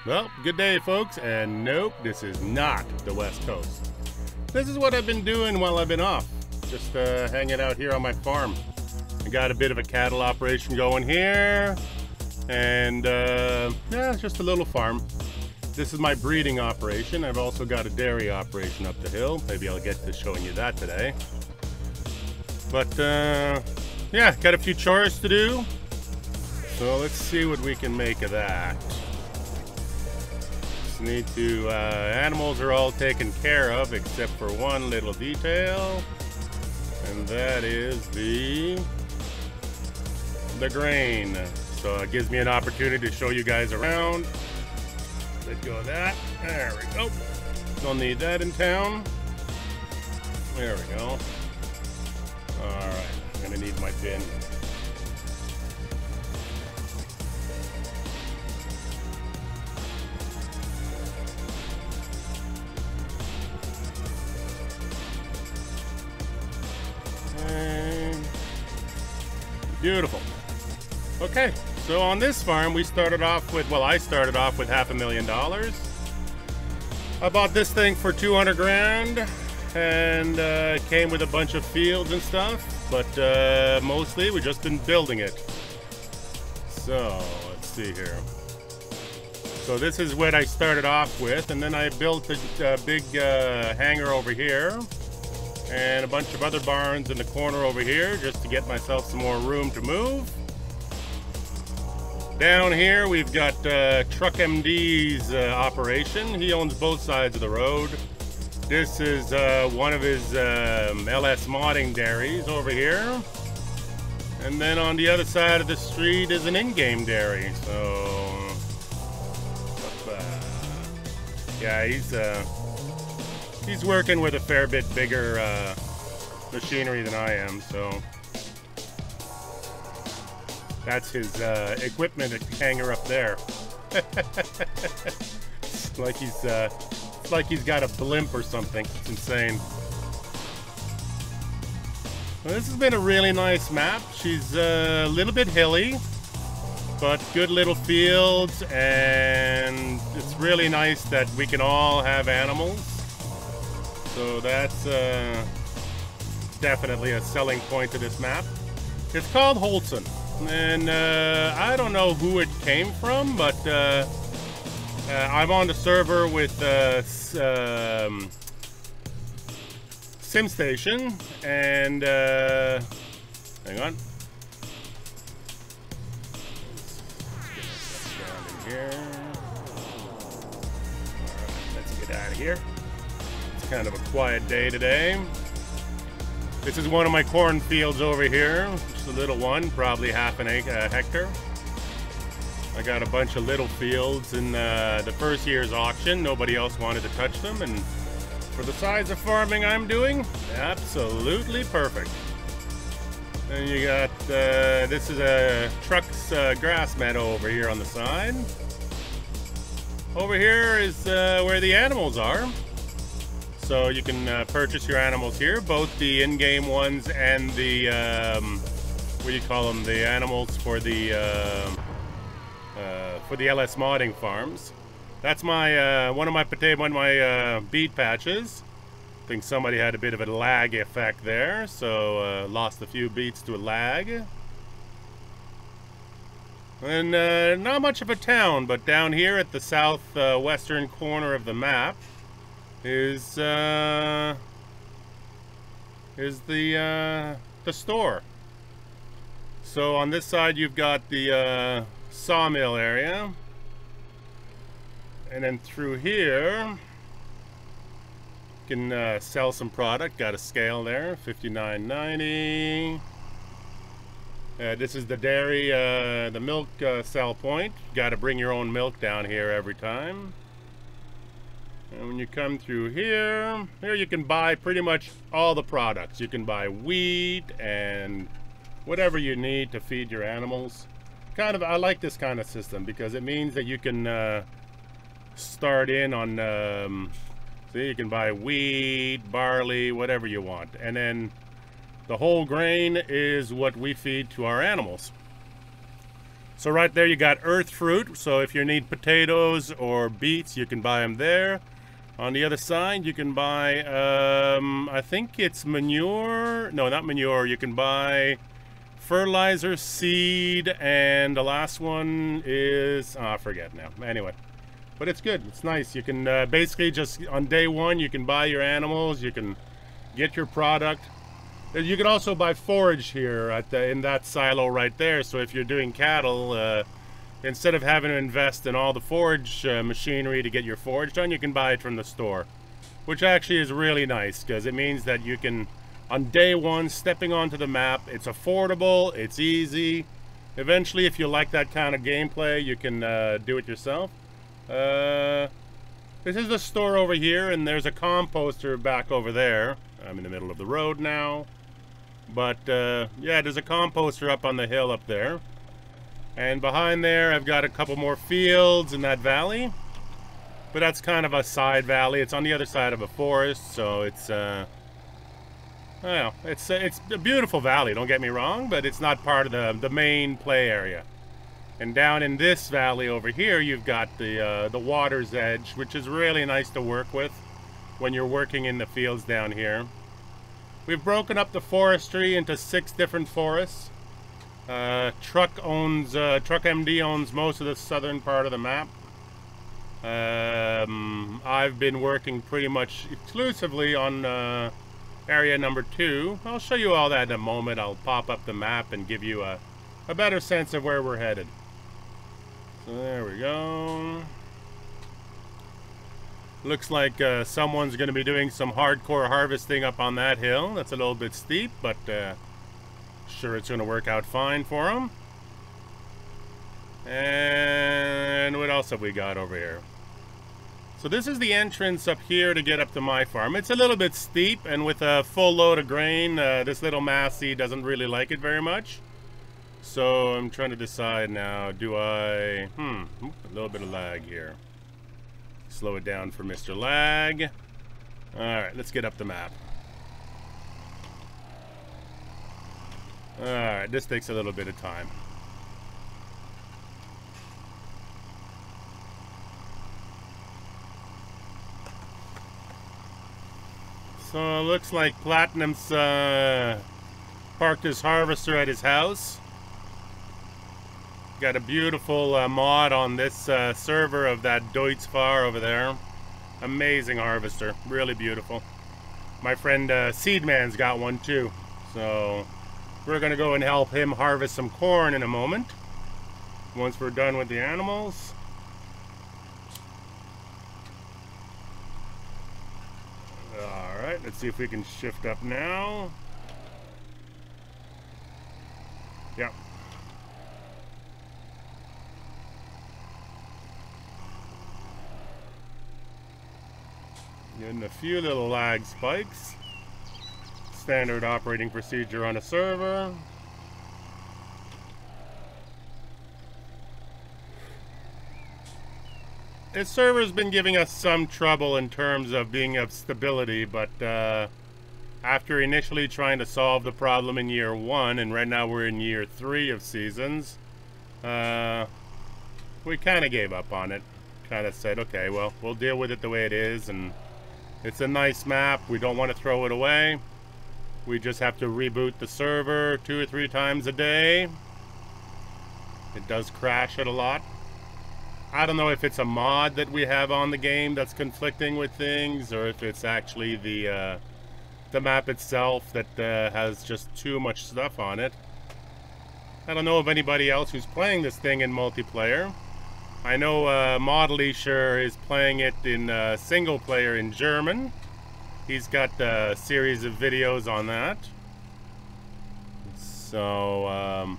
Well, good day, folks, and nope, this is not the West Coast. This is what I've been doing while I've been off, just hanging out here on my farm. I got a bit of a cattle operation going here, and yeah, just a little farm. This is my breeding operation. I've also got a dairy operation up the hill. Maybe I'll get to showing you that today. But yeah, got a few chores to do. So let's see what we can make of that. Just need to, animals are all taken care of except for one little detail. And that is the grain. So it gives me an opportunity to show you guys around. Let go of that. There we go. Don't need that in town. There we go. Alright, I'm gonna need my bin. And beautiful. Okay, so on this farm we started off with, well, I started off with $500,000. I bought this thing for 200 grand. And it came with a bunch of fields and stuff, but mostly we've just been building it. So let's see here. So this is what I started off with, and then I built a big hangar over here and a bunch of other barns in the corner over here just to get myself some more room to move. Down here we've got Truck MD's operation. He owns both sides of the road. This is one of his LS modding dairies over here. And then on the other side of the street is an in-game dairy. So, yeah, he's working with a fair bit bigger machinery than I am. So that's his equipment hanger up there. It's like he's got a blimp or something. It's insane. Well, this has been a really nice map. She's a little bit hilly, but good little fields, and it's really nice that we can all have animals. So that's definitely a selling point to this map. It's called Holson, and I don't know who it came from, but I'm on the server with SimStation, and hang on. Let's get down in here. Alright, let's get out of here. It's kind of a quiet day today. This is one of my cornfields over here. Just a little one, probably half an hectare. I got a bunch of little fields in the first year's auction. Nobody else wanted to touch them, and for the size of farming I'm doing, absolutely perfect. And you got, this is a Truck's grass meadow over here on the side. Over here is where the animals are. So you can purchase your animals here, both the in-game ones and the, what do you call them, the animals for the LS modding farms. That's my one of my beet patches. I think somebody had a bit of a lag effect there, so lost a few beets to a lag. And not much of a town, but down here at the southwestern corner of the map is the store. So on this side you've got the sawmill area, and then through here you can sell some product. Got a scale there, $59.90. This is the dairy, the milk sell point. Got to bring your own milk down here every time. And when you come through here you can buy pretty much all the products. You can buy wheat and whatever you need to feed your animals. I like this kind of system because it means that you can start in on, so you can buy wheat, barley, whatever you want. And then the whole grain is what we feed to our animals. So right there you got earth fruit. So if you need potatoes or beets, you can buy them there. On the other side, you can buy, I think it's manure. No, not manure. You can buy fertilizer, seed, and the last one is, oh, I forget now. Anyway, but it's good. It's nice. You can basically just on day one, you can buy your animals. You can get your product. You can also buy forage here at in that silo right there. So if you're doing cattle, instead of having to invest in all the forage machinery to get your forage done, you can buy it from the store, which actually is really nice because it means that you can, on day one, stepping onto the map, it's affordable, it's easy. Eventually, if you like that kind of gameplay, you can do it yourself. This is the store over here, and there's a composter back over there. I'm in the middle of the road now. But, yeah, there's a composter up on the hill up there. And behind there, I've got a couple more fields in that valley. But that's kind of a side valley. It's on the other side of a forest, so it's, well, it's a beautiful valley, don't get me wrong, but it's not part of the main play area. And down in this valley over here, you've got the water's edge, which is really nice to work with when you're working in the fields down here. We've broken up the forestry into 6 different forests. Truck MD owns most of the southern part of the map. I've been working pretty much exclusively on area number 2. I'll show you all that in a moment. I'll pop up the map and give you a better sense of where we're headed. So there we go. Looks like someone's going to be doing some hardcore harvesting up on that hill. That's a little bit steep, but sure it's going to work out fine for them. And what else have we got over here? So this is the entrance up here to get up to my farm. It's a little bit steep, and with a full load of grain, this little Massey doesn't really like it very much. So I'm trying to decide now, do I... a little bit of lag here. Slow it down for Mr. Lag. Alright, let's get up the map. Alright, this takes a little bit of time. So it looks like Platinum's parked his harvester at his house. Got a beautiful mod on this server of that Deutz-Fahr over there. Amazing harvester, really beautiful. My friend Seedman's got one too. So we're gonna go and help him harvest some corn in a moment, once we're done with the animals. Alright, let's see if we can shift up now. Yep. Getting a few little lag spikes. Standard operating procedure on a server. This server's been giving us some trouble in terms of being of stability, but after initially trying to solve the problem in year 1, and right now we're in year 3 of seasons, we kind of gave up on it. Kind of said, okay, well, we'll deal with it the way it is, and it's a nice map. We don't want to throw it away. We just have to reboot the server 2 or 3 times a day. It does crash it a lot. I don't know if it's a mod that we have on the game that's conflicting with things, or if it's actually the map itself that has just too much stuff on it. I don't know of anybody else who's playing this thing in multiplayer. I know Modelisher is playing it in single player in German. He's got a series of videos on that. So,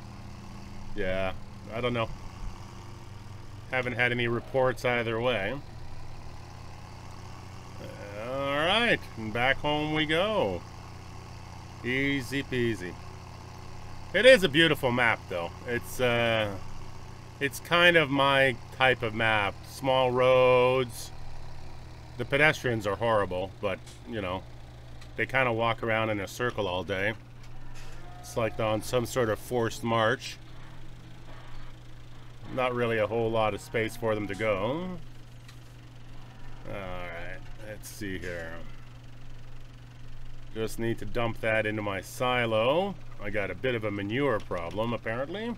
yeah, I don't know. Haven't had any reports either way. Alright, and back home we go. Easy peasy. It is a beautiful map though. It's kind of my type of map. Small roads. The pedestrians are horrible, but, you know, they kind of walk around in a circle all day. It's like on some sort of forced march. Not really a whole lot of space for them to go. Alright, let's see here. Just need to dump that into my silo. I got a bit of a manure problem, apparently.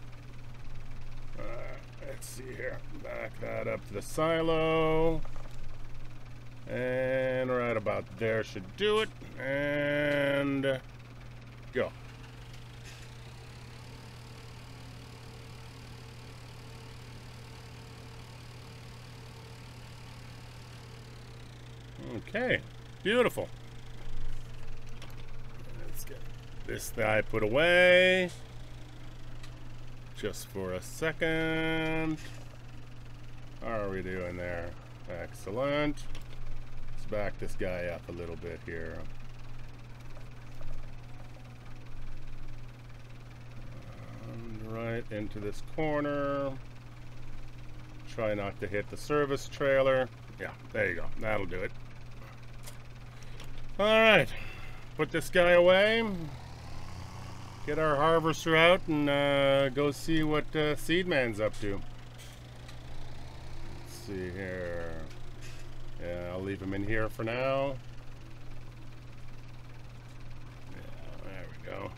Let's see here. Back that up to the silo. And right about there should do it. And go. Okay, beautiful. Let's get this guy put away. Just for a second. How are we doing there? Excellent. Let's back this guy up a little bit here. And right into this corner. Try not to hit the service trailer. Yeah, there you go. That'll do it. Alright. Put this guy away. Get our harvester out and go see what Seedman's up to. Let's see here. Yeah, I'll leave him in here for now. Yeah, there we go.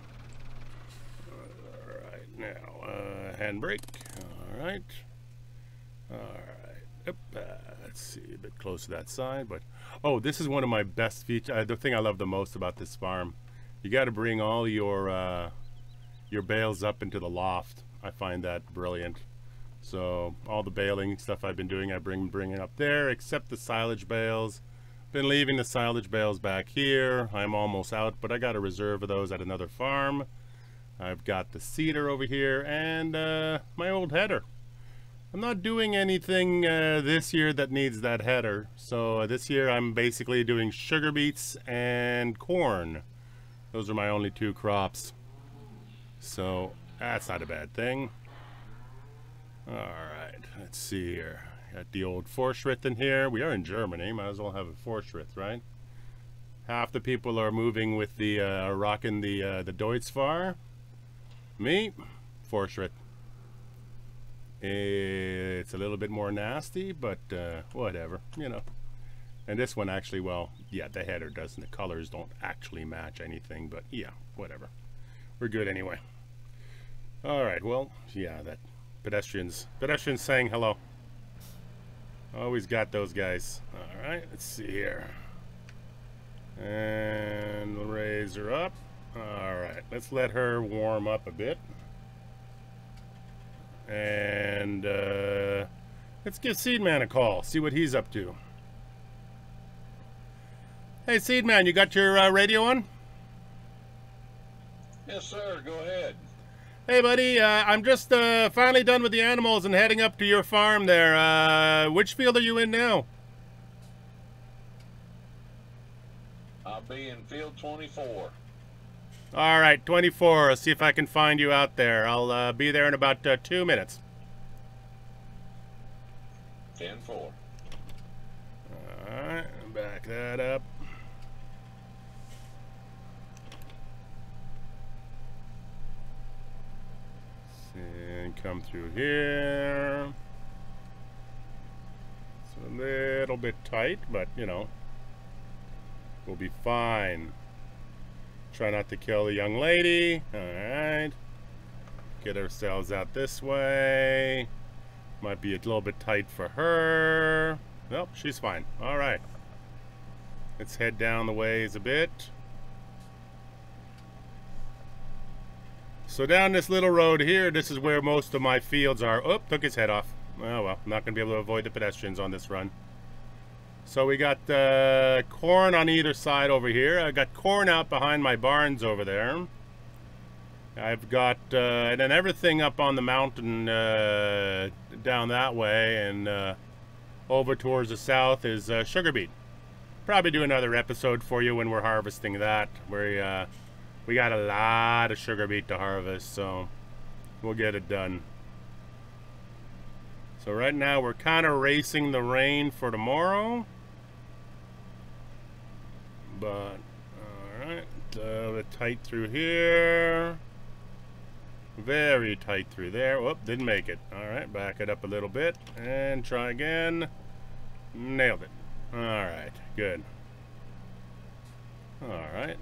Alright, now, handbrake. Alright. Alright. Yep. Let's see, a bit close to that side, but... Oh, this is one of my best features. The thing I love the most about this farm. You got to bring all your bales up into the loft. I find that brilliant. So all the baling stuff I've been doing, I bring it up there, except the silage bales. Been leaving the silage bales back here. I'm almost out, but I got a reserve of those at another farm. I've got the cedar over here and my old header. I'm not doing anything this year that needs that header. So this year I'm basically doing sugar beets and corn. Those are my only two crops. So that's not a bad thing. Alright, let's see here. Got the old Fortschritt in here. We are in Germany, might as well have a Fortschritt, right? Half the people are moving with the rocking the Deutzfahr. Me, Fortschritt. It's a little bit more nasty, but whatever, you know. And this one actually, well, yeah, the header doesn't. The colors don't actually match anything, but yeah, whatever. We're good anyway. All right, well, yeah, that pedestrians saying hello. Always got those guys. All right, let's see here. And we'll raise her up. All right, let's let her warm up a bit. And let's give Seedman a call, see what he's up to. Hey, Seedman, you got your radio on? Yes, sir. Go ahead. Hey, buddy, I'm just finally done with the animals and heading up to your farm there. Which field are you in now? I'll be in field 24. All right, 24. I'll see if I can find you out there. I'll be there in about 2 minutes. 10-4. All right, back that up. And come through here. It's a little bit tight, but you know, we'll be fine. Try not to kill the young lady. Alright. Get ourselves out this way. Might be a little bit tight for her. Nope, she's fine. Alright. Let's head down the ways a bit. So down this little road here, this is where most of my fields are. Oh, took his head off. Oh well, I'm not going to be able to avoid the pedestrians on this run. So we got corn on either side over here. I got corn out behind my barns over there. I've got, and then everything up on the mountain down that way, and over towards the south is sugar beet. Probably do another episode for you when we're harvesting that. We got a lot of sugar beet to harvest, so we'll get it done. So right now we're kind of racing the rain for tomorrow. But, alright, a bit tight through here. Very tight through there. Whoop, didn't make it. All right, back it up a little bit and try again. Nailed it. All right, good. All right.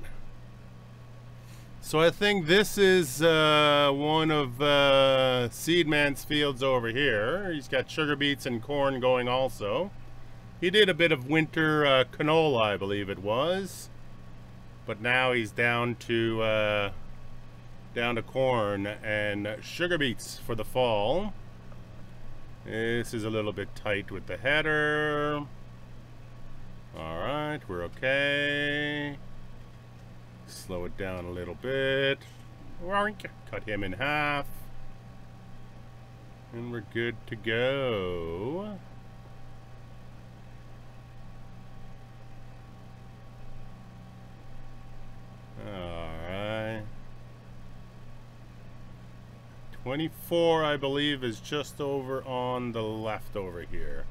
So I think this is one of Seedman's fields over here. He's got sugar beets and corn going also. He did a bit of winter canola, I believe it was. But now he's down to corn and sugar beets for the fall. This is a little bit tight with the header. All right, we're okay. Slow it down a little bit. Cut him in half. And we're good to go. Alright. 24, I believe, is just over on the left over here.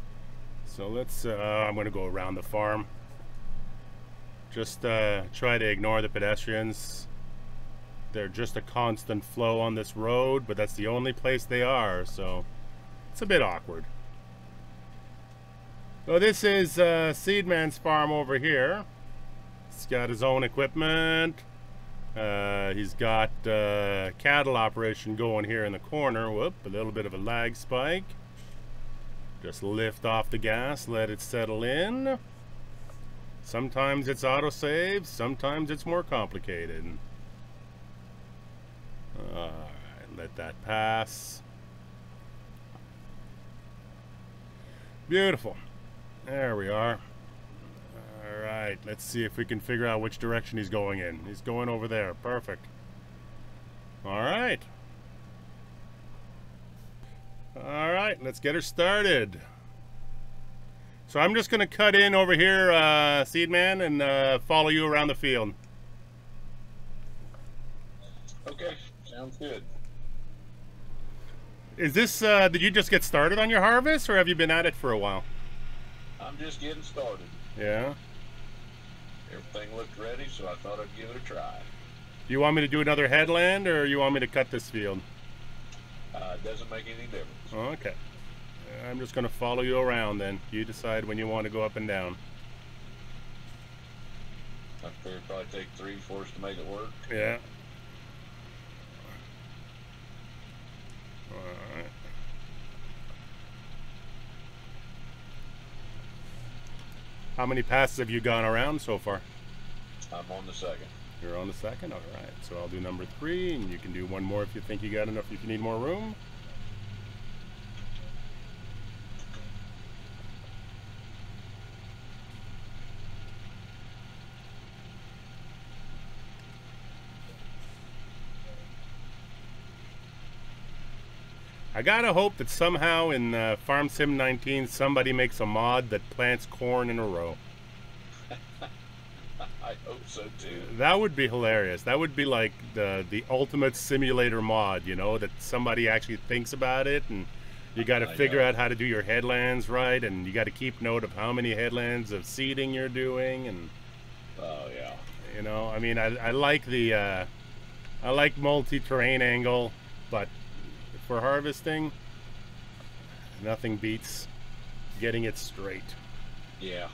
So let's, I'm going to go around the farm. Just try to ignore the pedestrians. They're just a constant flow on this road, but that's the only place they are, so it's a bit awkward. So this is Seedman's farm over here. He's got his own equipment. He's got cattle operation going here in the corner. Whoop, a little bit of a lag spike. Just lift off the gas, let it settle in. Sometimes it's autosave, sometimes it's more complicated. Alright, let that pass. Beautiful. There we are. Alright, let's see if we can figure out which direction he's going in. He's going over there. Perfect. Alright. Alright, let's get her started. So I'm just going to cut in over here, Seedman, and follow you around the field. Okay, sounds good. Is this, did you just get started on your harvest, or have you been at it for a while? I'm just getting started. Yeah? Everything looked ready, so I thought I'd give it a try. Do you want me to do another headland, or you want me to cut this field? It doesn't make any difference. Okay. I'm just going to follow you around then. You decide when you want to go up and down. I figure it'd probably take 3/4 to make it work. Yeah. Alright. How many passes have you gone around so far? I'm on the second. You're on the second? Alright. So I'll do number 3, and you can do one more if you think you got enough, if you need more room. I gotta hope that somehow in Farm Sim 19 somebody makes a mod that plants corn in a row. I hope so too. That would be hilarious. That would be like the ultimate simulator mod, you know, that somebody actually thinks about it, and you got to figure out how to do your headlands right, and you got to keep note of how many headlands of seeding you're doing, and oh yeah, you know, I mean, I like the I like multi-terrain angle, but for harvesting, nothing beats getting it straight. Yeah.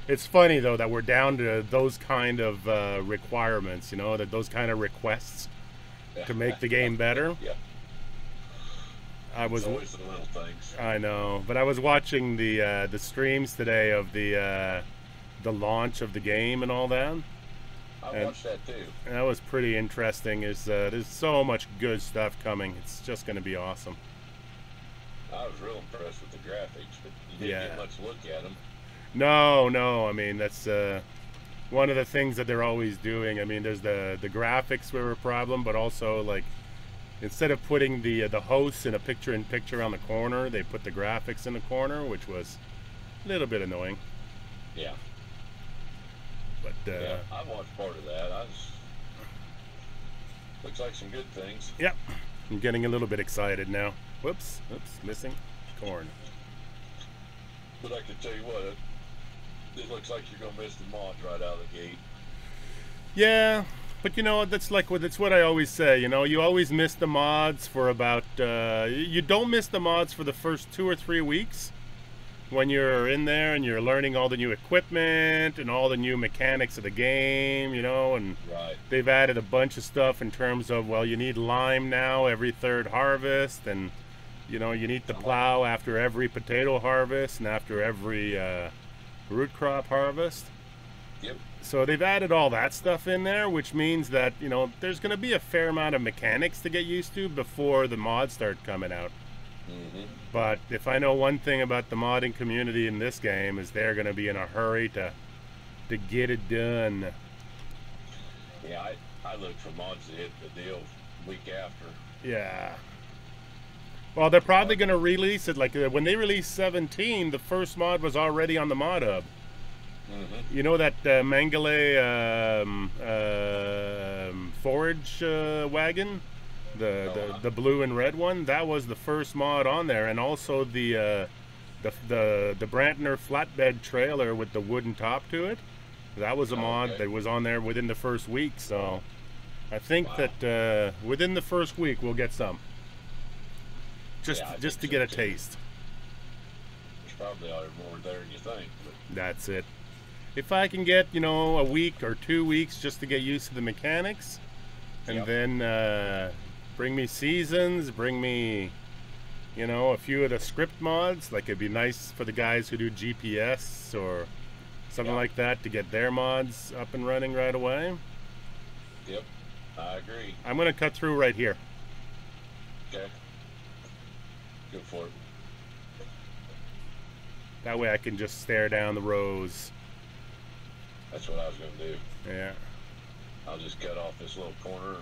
It's funny though that we're down to those kind of requirements, you know, that those kind of requests to make the game better. Yeah. It's always the little things. I know, but I was watching the streams today of the launch of the game and all that. I watched that too. That was pretty interesting. There's so much good stuff coming. It's just going to be awesome. I was real impressed with the graphics, but you didn't get much look at them. No. I mean, that's one of the things that they're always doing. I mean, there's the graphics were a problem, but also like instead of putting the hosts in a picture-in-picture on the corner, they put the graphics in the corner, which was a little bit annoying. Yeah. But yeah, I watched part of that. Looks like some good things. Yep. I'm getting a little bit excited now. Whoops, missing corn. But I can tell you what, it looks like you're gonna miss the mods right out of the gate. Yeah, But you know, that's what I always say. You know, you always miss the mods for about. You don't miss the mods for the first 2 or 3 weeks when you're in there and you're learning all the new equipment and all the new mechanics of the game. You know, and Right. they've added a bunch of stuff in terms of, well, you need lime now every 3rd harvest, and you know, you need to plow after every potato harvest and after every root crop harvest. Yep. So they've added all that stuff in there, which means that, you know, there's going to be a fair amount of mechanics to get used to before the mods start coming out. Mm-hmm. But if I know one thing about the modding community in this game, is they're going to be in a hurry to get it done. Yeah, I look for mods to hit the deal week after. Yeah. Well, they're probably going to release it, like when they released 17, the first mod was already on the mod hub. Mm-hmm. You know that Mangale forage wagon, the blue and red one? That was the first mod on there, and also the Brantner flatbed trailer with the wooden top to it. That was a mod that was on there within the first week. So I think that within the first week we'll get some, just to get a taste. There's probably more there than you think. But that's it. If I can get, you know, a week or 2 weeks just to get used to the mechanics, and then bring me seasons, bring me, you know, a few of the script mods, like it'd be nice for the guys who do GPS or something like that to get their mods up and running right away. Yep, I agree. I'm going to cut through right here. Okay. Go for it. That way I can just stare down the rows. That's what I was going to do. Yeah. I'll just cut off this little corner.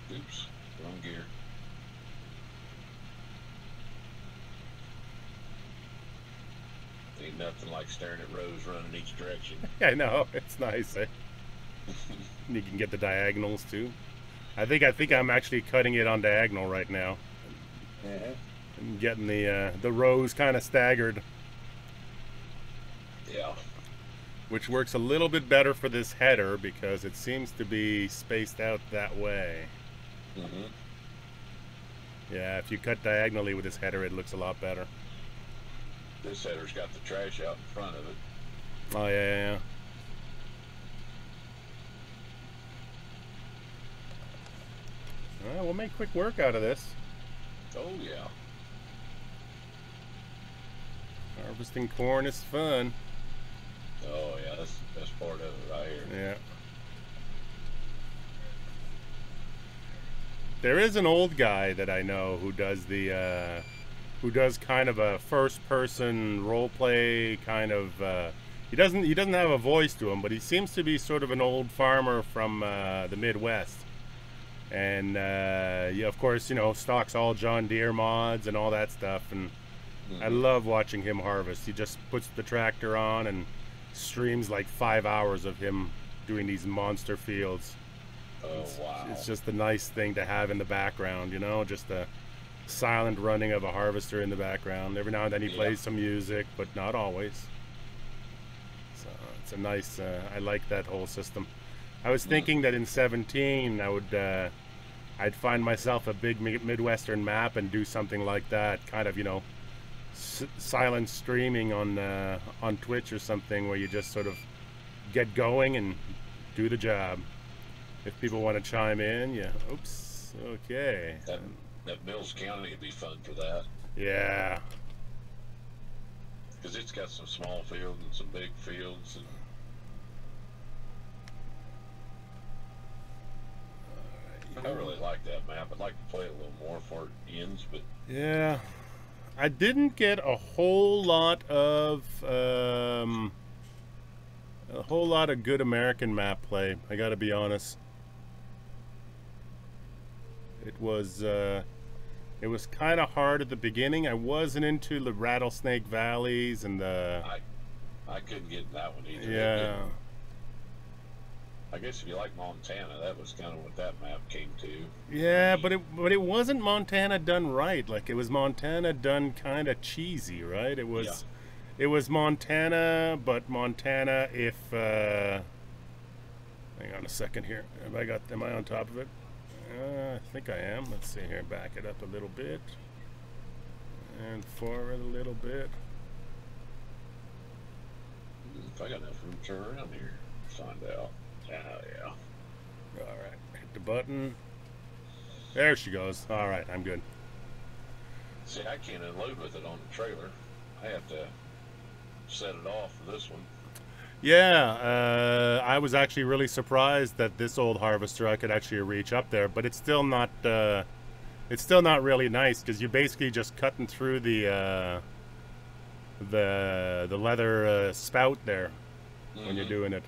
And... Oops, wrong gear. Ain't nothing like staring at rows running each direction. I know, it's nice. Eh? You can get the diagonals too. I think I'm actually cutting it on diagonal right now. And getting the rows kind of staggered. Yeah. Which works a little bit better for this header because it seems to be spaced out that way. Mm-hmm. Yeah, if you cut diagonally with this header, it looks a lot better. This header's got the trash out in front of it. Oh, yeah. Well, we'll make quick work out of this. Oh, yeah. Harvesting corn is fun. Oh, yeah, that's the best part of it right here. Yeah. There is an old guy that I know who does kind of a first-person role-play kind of. He doesn't have a voice to him, but he seems to be sort of an old farmer from the Midwest, and yeah, of course, you know, stocks all John Deere mods and all that stuff, and I love watching him harvest. He just puts the tractor on and streams like 5 hours of him doing these monster fields. Oh, wow. It's just a nice thing to have in the background, you know, just a silent running of a harvester in the background. Every now and then he plays some music, but not always. So it's a nice, I like that whole system. I was thinking that in 17 I'd find myself a big Midwestern map and do something like that, kind of, you know, silent streaming on Twitch or something, where you just sort of get going and do the job. If people want to chime in, yeah. Oops. Okay. That Mills County would be fun for that. Yeah. Because it's got some small fields and some big fields. And I really like that map. I'd like to play it a little more before it ends, but yeah, I didn't get a whole lot of good American map play. I got to be honest. It was kind of hard at the beginning. I wasn't into the Rattlesnake Valleys and the. I couldn't get that one either. Yeah. I guess if you like Montana, that was kind of what that map came to. Yeah, but it wasn't Montana done right. Like, it was Montana done kind of cheesy, right? It was Montana, but Montana if Hang on a second here. Am I on top of it? I think I am. Let's see here. Back it up a little bit. And forward a little bit. If I got enough room to turn around here, find out. Oh, yeah. Alright. Hit the button. There she goes. Alright, I'm good. See, I can't unload with it on the trailer. I have to set it off for this one. Yeah, I was actually really surprised that this old harvester I could actually reach up there, but it's still not really nice because you're basically just cutting through the leather spout there when you're doing it.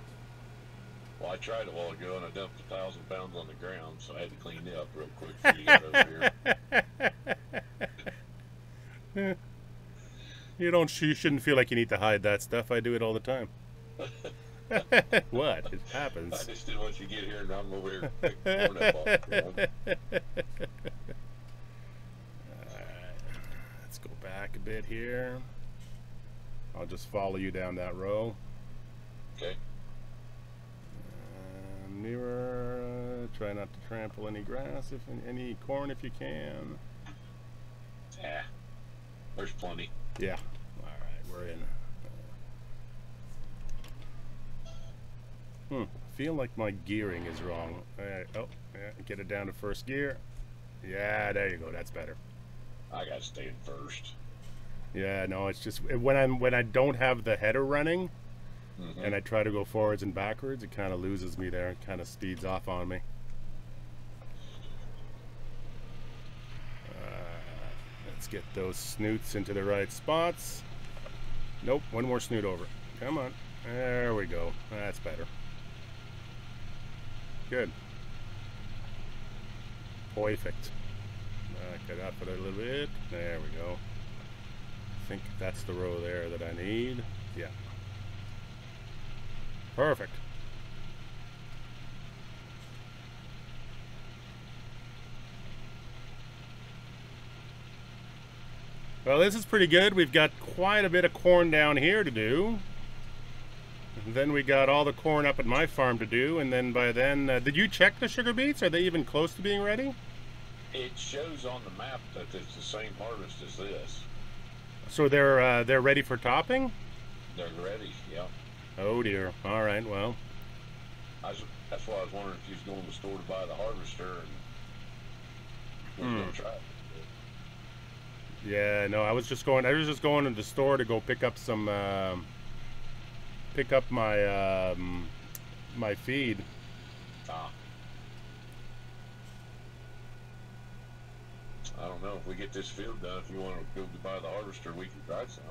Well, I tried a while ago and I dumped 1,000 pounds on the ground, so I had to clean it up real quick before you got over here. You shouldn't feel like you need to hide that stuff. I do it all the time. What? It happens. I just didn't want you to get here and I'm over here picking corn up off the ground. Alright, let's go back a bit here. I'll just follow you down that row. Okay. Mirror. Try not to trample any grass, any corn if you can. Yeah. There's plenty. Yeah. Alright, we're in. I feel like my gearing is wrong. Oh, yeah, get it down to first gear. Yeah, there you go. That's better. I gotta stay in first. Yeah, no, it's just when I don't have the header running, and I try to go forwards and backwards, it kind of loses me there. It kind of speeds off on me. Let's get those snoots into the right spots. Nope, one more snoot over. Come on. There we go. That's better. Good. Perfect. Back it up a little bit. There we go. I think that's the row there that I need. Yeah. Perfect. Well, this is pretty good. We've got quite a bit of corn down here to do. And then we got all the corn up at my farm to do, and then by then, did you check the sugar beets? Are they even close to being ready? It shows on the map that it's the same harvest as this. So they're ready for topping? They're ready, yeah. Oh dear. All right, well. That's why I was wondering if you was going to the store to buy the harvester and was going to try it. Yeah, no, I was just going to the store to go pick up some my my feed. I don't know if we get this field done. If you want to go to buy the harvester, we can try some.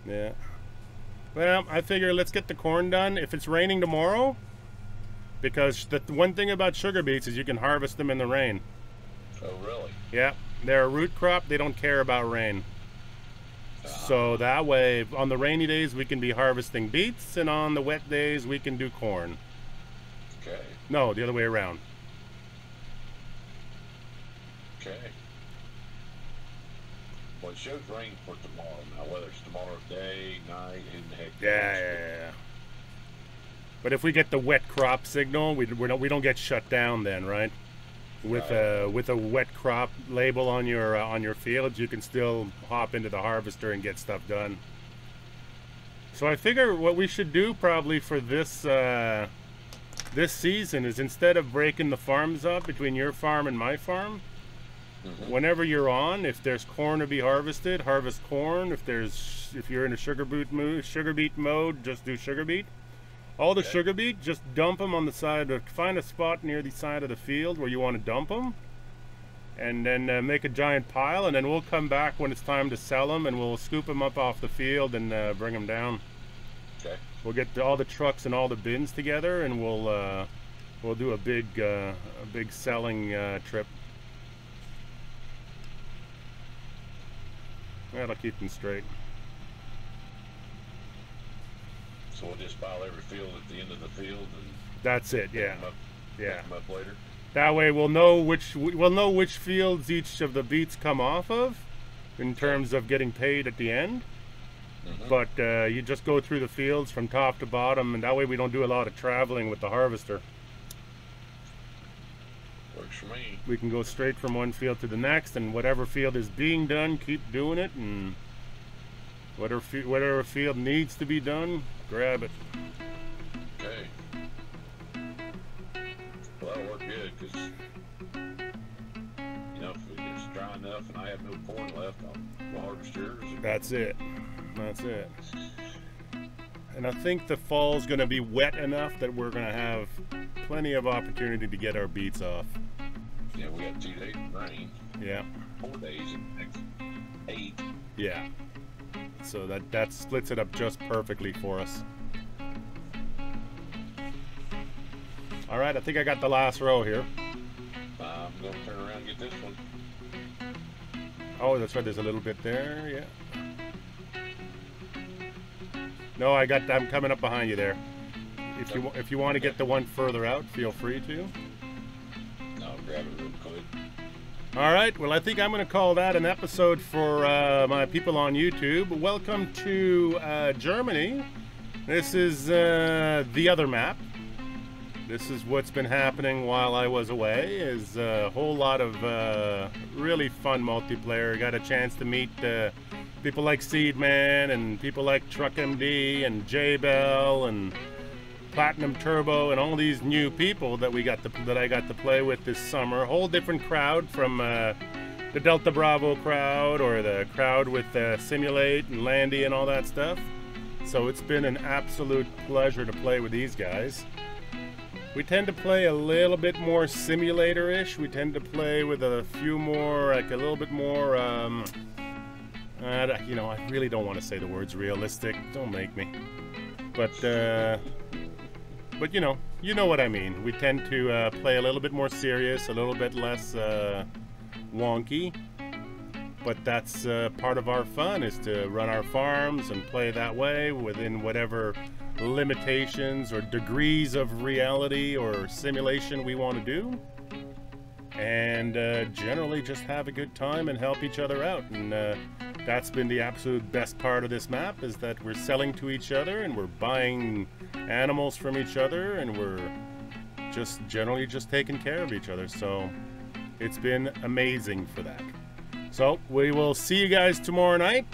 Yeah. Well, I figure let's get the corn done. If it's raining tomorrow, because the one thing about sugar beets is you can harvest them in the rain. Oh, really? Yeah, they're a root crop. They don't care about rain. So that way, on the rainy days, we can be harvesting beets, and on the wet days, we can do corn. Okay. No, the other way around. Okay. Well, it shows rain for tomorrow. Now, whether it's tomorrow day, night, and the heck. Yeah. But if we get the wet crop signal, we don't get shut down then, right? With a wet crop label on your fields, you can still hop into the harvester and get stuff done. So I figure what we should do probably for this this season is, instead of breaking the farms up between your farm and my farm, whenever you're on, if there's corn to be harvested, harvest corn. If you're in a sugar beet mode, just do sugar beet. All the sugar beet, just dump them on the side. Find a spot near the side of the field where you want to dump them, and then make a giant pile. And then we'll come back when it's time to sell them, and we'll scoop them up off the field and bring them down. Okay. We'll get all the trucks and all the bins together, and we'll do a big selling trip. That'll keep them straight. So we'll just file every field at the end of the field, and that's it. Yeah, pick them up later. That way we'll know which fields each of the beets come off of, in terms of getting paid at the end. But you just go through the fields from top to bottom, and that way we don't do a lot of traveling with the harvester. Works for me. We can go straight from one field to the next, and whatever field is being done, keep doing it, and whatever field needs to be done, grab it. Okay. Well, that'll work good, because, you know, if it's dry enough and I have no corn left, I'll harvest yours. That's it. That's it. And I think the fall's going to be wet enough that we're going to have plenty of opportunity to get our beets off. Yeah, we got 2 days of rain. Yeah. 4 days and next 8. Yeah. So that splits it up just perfectly for us. All right, I think I got the last row here. I'm going to turn around and get this one. Oh, that's right. There's a little bit there. Yeah. No, I'm coming up behind you there. If you want to get the one further out, feel free to. I'll grab it real quick. All right. Well, I think I'm going to call that an episode for my people on YouTube. Welcome to Germany. This is the other map. This is what's been happening while I was away. Is a whole lot of really fun multiplayer. Got a chance to meet people like Seedman and people like Truck MD and J-Bell and Platinum Turbo and all these new people that I got to play with this summer. A whole different crowd from the DeltaBravo crowd or the crowd with Simulate and Landy and all that stuff. So it's been an absolute pleasure to play with these guys. We tend to play a little bit more simulator-ish. We tend to play with a few more, like a little bit more, you know, I really don't want to say the words realistic. Don't make me. But you know what I mean. We tend to play a little bit more serious, a little bit less wonky. But that's part of our fun, is to run our farms and play that way within whatever limitations or degrees of reality or simulation we want to do, and generally just have a good time and help each other out. And that's been the absolute best part of this map, is that we're selling to each other and we're buying animals from each other, and we're just generally just taking care of each other. So it's been amazing for that. So we will see you guys tomorrow night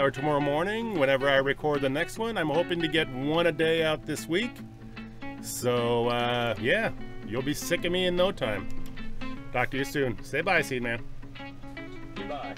or tomorrow morning whenever I record the next one. I'm hoping to get one a day out this week. So yeah, you'll be sick of me in no time. Talk to you soon. Say bye, Seedman. Goodbye.